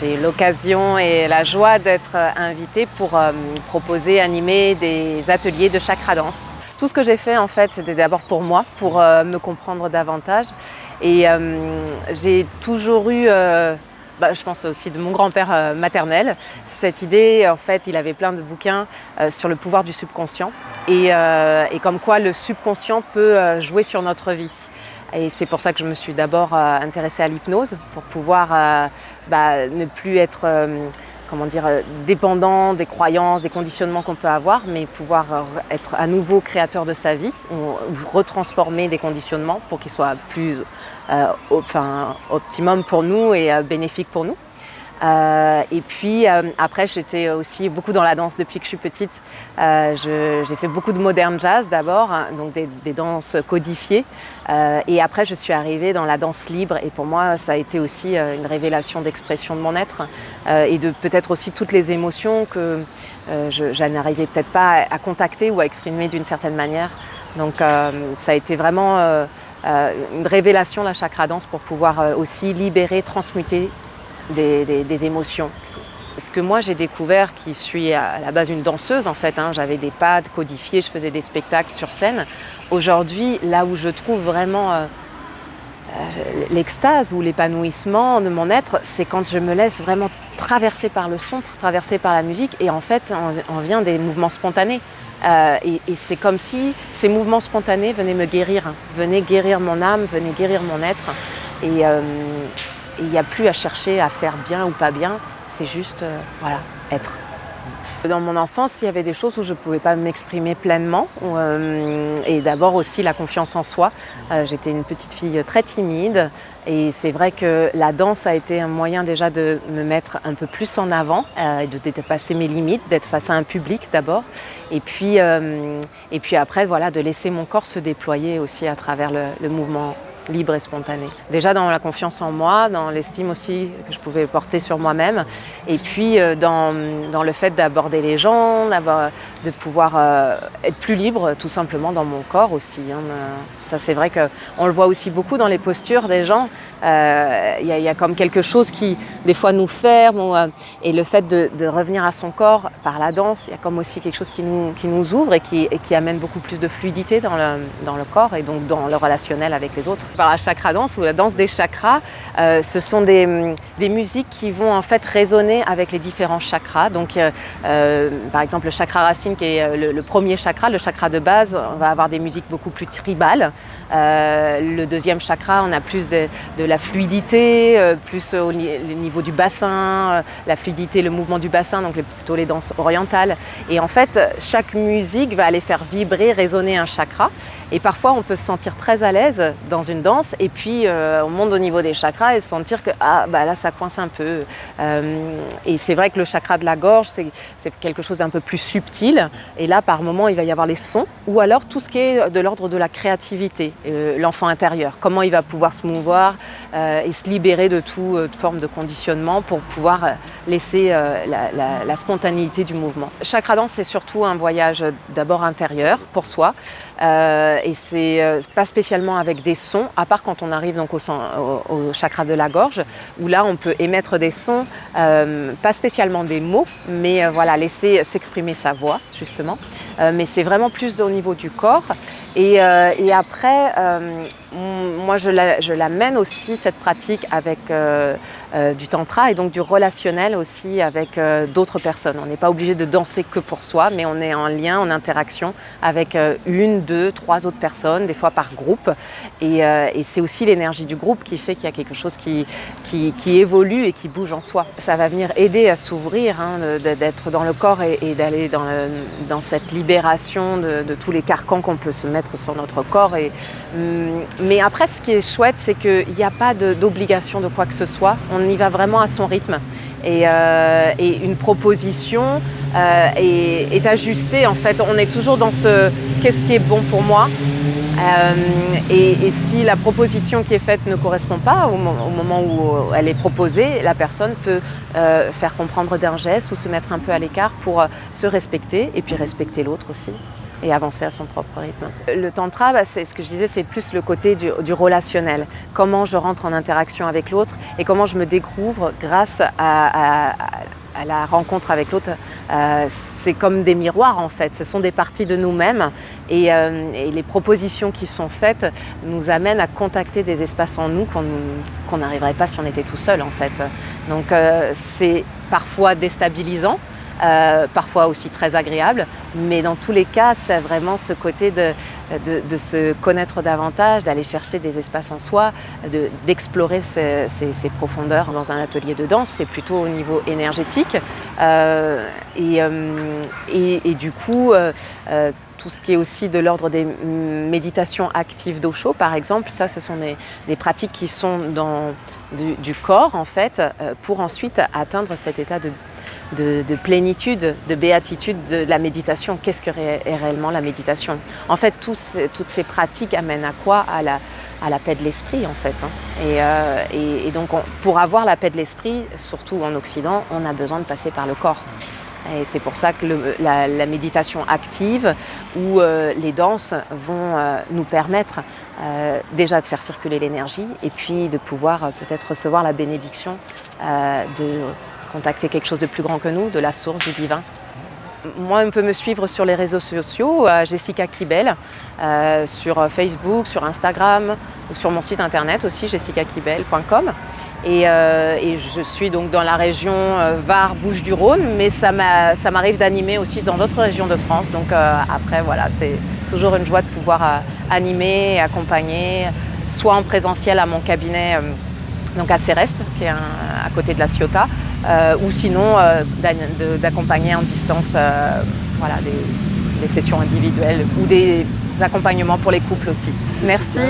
j'ai l'occasion et la joie d'être invitée pour proposer, animer des ateliers de chakra danse. Tout ce que j'ai fait en fait, c'était d'abord pour moi, pour me comprendre davantage. Et j'ai toujours eu, je pense aussi de mon grand-père maternel, cette idée, en fait, il avait plein de bouquins sur le pouvoir du subconscient et comme quoi le subconscient peut jouer sur notre vie. Et c'est pour ça que je me suis d'abord intéressée à l'hypnose, pour pouvoir ne plus être dépendant des croyances, des conditionnements qu'on peut avoir, mais pouvoir être à nouveau créateur de sa vie, ou retransformer des conditionnements pour qu'ils soient plus optimum pour nous et bénéfique pour nous. Et puis après, j'étais aussi beaucoup dans la danse depuis que je suis petite. J'ai fait beaucoup de modern jazz d'abord, hein, donc des danses codifiées. Et après, je suis arrivée dans la danse libre. Et pour moi, ça a été aussi une révélation d'expression de mon être et de peut-être aussi toutes les émotions que je n'arrivais peut-être pas à contacter ou à exprimer d'une certaine manière. Donc ça a été vraiment une révélation, la chakra danse, pour pouvoir aussi libérer, transmuter des émotions. Ce que moi j'ai découvert, qui suis à la base une danseuse en fait, hein, j'avais des pads codifiés, je faisais des spectacles sur scène. Aujourd'hui, là où je trouve vraiment l'extase ou l'épanouissement de mon être, c'est quand je me laisse vraiment traverser par le son, traverser par la musique, et en fait on vient des mouvements spontanés. Et c'est comme si ces mouvements spontanés venaient me guérir, hein, venaient guérir mon âme, venaient guérir mon être. Et il n'y a plus à chercher à faire bien ou pas bien, c'est juste être. Dans mon enfance, il y avait des choses où je ne pouvais pas m'exprimer pleinement. Et d'abord aussi la confiance en soi. J'étais une petite fille très timide. Et c'est vrai que la danse a été un moyen déjà de me mettre un peu plus en avant, de dépasser mes limites, d'être face à un public d'abord. Et puis après, de laisser mon corps se déployer aussi à travers le mouvement libre et spontané. Déjà dans la confiance en moi, dans l'estime aussi que je pouvais porter sur moi-même, et puis dans le fait d'aborder les gens, de pouvoir être plus libre tout simplement dans mon corps aussi. Hein. Ça c'est vrai qu'on le voit aussi beaucoup dans les postures des gens. Il y a comme quelque chose qui des fois nous ferme, et le fait de revenir à son corps par la danse, il y a comme aussi quelque chose qui nous ouvre et qui amène beaucoup plus de fluidité dans le corps et donc dans le relationnel avec les autres. Par la chakra danse ou la danse des chakras, ce sont des musiques qui vont en fait résonner avec les différents chakras. Donc par exemple le chakra racine qui est le premier chakra, le chakra de base, on va avoir des musiques beaucoup plus tribales. Le deuxième chakra, on a plus de la fluidité, plus au niveau du bassin, la fluidité, le mouvement du bassin, donc plutôt les danses orientales. Et en fait, chaque musique va aller faire vibrer, résonner un chakra. Et parfois, on peut se sentir très à l'aise dans une danse et puis on monte au niveau des chakras et se sentir que là, ça coince un peu. Et c'est vrai que le chakra de la gorge, c'est quelque chose d'un peu plus subtil. Et là, par moment, il va y avoir les sons ou alors tout ce qui est de l'ordre de la créativité, l'enfant intérieur. Comment il va pouvoir se mouvoir et se libérer de toute forme de conditionnement pour pouvoir laisser la spontanéité du mouvement. Chakra danse, c'est surtout un voyage d'abord intérieur pour soi. Et c'est pas spécialement avec des sons, à part quand on arrive donc au chakra de la gorge, où là on peut émettre des sons, pas spécialement des mots, mais laisser s'exprimer sa voix justement. Mais c'est vraiment plus au niveau du corps. Et après, moi je l'amène aussi cette pratique avec du tantra et donc du relationnel aussi avec d'autres personnes. On n'est pas obligé de danser que pour soi, mais on est en lien, en interaction avec une, deux, trois autres personnes, des fois par groupe. Et c'est aussi l'énergie du groupe qui fait qu'il y a quelque chose qui évolue et qui bouge en soi. Ça va venir aider à s'ouvrir, hein, d'être dans le corps et d'aller dans cette libération de tous les carcans qu'on peut se mettre sur notre corps. Mais après, ce qui est chouette, c'est qu'il n'y a pas d'obligation de quoi que ce soit. On y va vraiment à son rythme. Et une proposition est ajustée. En fait, on est toujours dans ce « qu'est-ce qui est bon pour moi ?» et si la proposition qui est faite ne correspond pas au moment où elle est proposée, la personne peut faire comprendre d'un geste ou se mettre un peu à l'écart pour se respecter et puis respecter l'autre aussi. et avancer à son propre rythme. Le tantra, c'est ce que je disais, c'est plus le côté du relationnel. Comment je rentre en interaction avec l'autre et comment je me découvre grâce à la rencontre avec l'autre. C'est comme des miroirs en fait, ce sont des parties de nous-mêmes et les propositions qui sont faites nous amènent à contacter des espaces en nous qu'on n'arriverait pas si on était tout seul en fait. Donc c'est parfois déstabilisant, parfois aussi très agréable, mais dans tous les cas, c'est vraiment ce côté de se connaître davantage, d'aller chercher des espaces en soi, d'explorer ces profondeurs. Dans un atelier de danse, c'est plutôt au niveau énergétique et du coup, tout ce qui est aussi de l'ordre des méditations actives d'Osho, par exemple, ça, ce sont des pratiques qui sont du corps, en fait, pour ensuite atteindre cet état de plénitude, de béatitude de la méditation. Qu'est-ce que est réellement la méditation? En fait, toutes ces pratiques amènent à quoi? À la paix de l'esprit, en fait. Et donc, pour avoir la paix de l'esprit, surtout en Occident, on a besoin de passer par le corps. Et c'est pour ça que la méditation active ou les danses vont nous permettre déjà de faire circuler l'énergie et puis de pouvoir peut-être recevoir la bénédiction de contacter quelque chose de plus grand que nous, de la source, du divin. Moi, on peut me suivre sur les réseaux sociaux, Jessica Kibel, sur Facebook, sur Instagram, ou sur mon site internet aussi, jessicakibel.com. Et je suis donc dans la région Var, Bouches-du-Rhône, mais ça m'arrive d'animer aussi dans d'autres régions de France. Donc après, voilà, c'est toujours une joie de pouvoir animer et accompagner, soit en présentiel à mon cabinet donc à Céreste, qui est à côté de la Ciotat, ou sinon d'accompagner en distance voilà, des sessions individuelles ou des accompagnements pour les couples aussi. Merci.